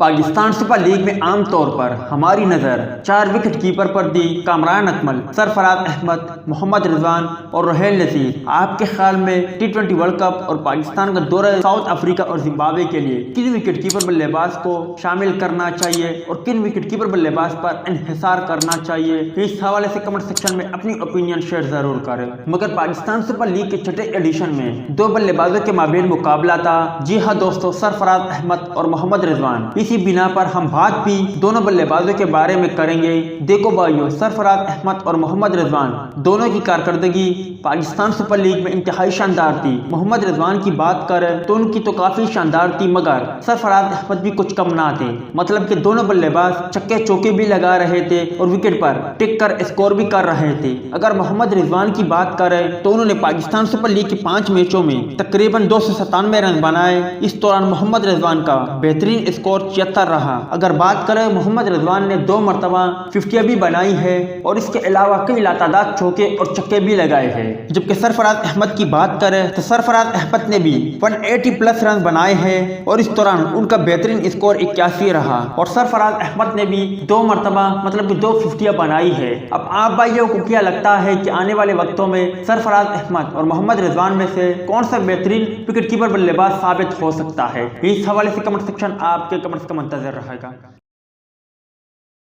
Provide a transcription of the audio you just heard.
Pakistan super league میں عام طور پر ہماری نظر 4 وکٹ کیپر پر دی کامران اکمل، سرفراز احمد، محمد رضوان اور رحیل نذیر۔ آپ کے خیال میں T20 ورلڈ کپ اور پاکستان کا دورہ ساؤتھ افریقہ اور زمبابوے کے لیے کن وکٹ کیپر بلے باز کو شامل کرنا چاہیے اور کن وکٹ کیپر بلے باز پر انحصار کرنا چاہیے؟ اس حوالے سے کمنٹ سیکشن میں اپنی اوپینین شیئر ضرور کریں۔ مگر پاکستان سپر لیگ کے چھٹے ایڈیشن میں 2 بلے بازوں کے مابین مقابلہ تھا۔ جی ہاں دوستو، سرفراز احمد اور محمد رضوان۔ اسی بنا پر ہم بات بھی دونوں بلے بازوں کے بارے میں کریں گے۔ دیکھو بھائیو، سرفراز احمد اور محمد رضوان دونوں کی کارکردگی پاکستان سپر لیگ میں انتہائی شاندار تھی۔ محمد رضوان کی بات کریں تو ان کی تو کافی شاندار تھی، مگر سرفراز احمد بھی کچھ کم نہ تھے۔ مطلب کہ دونوں بلے باز چکے چوکے بھی لگا رہے تھے اور وکٹ پر ٹک کر اسکور بھی کر رہے تھے۔ اگر محمد رضوان کی بات کریں تو انہوں نے پاکستان سپر لیگ کے 5 میچوں میں تقریباً 297 رن بنائے۔ اس دوران محمد رضوان کا بہترین اسکور 76 رہا۔ اگر بات کریں، محمد رضوان نے 2 مرتبہ 50 بھی بنائی ہے اور اس کے علاوہ کئی لاتعداد چوکے اور چکے بھی لگائے ہیں۔ جبکہ سرفراز احمد کی بات کریں تو سرفراز احمد نے بھی 180 پلس رن بنائے ہیں اور اس دوران ان کا بہترین اسکور 81 رہا اور سرفراز احمد نے بھی 2 مرتبہ مطلب کہ 2 50 بنائی ہے۔ اب آپ بھائیوں کو کیا لگتا ہے کہ آنے والے وقتوں میں سرفراز احمد اور محمد رضوان میں سے کون سا بہترین وکٹ کیپر بلے باز ثابت ہو سکتا ہے؟ اس حوالے سے کمنٹ سیکشن آپ کے کمنٹس کا منتظر رہے گا۔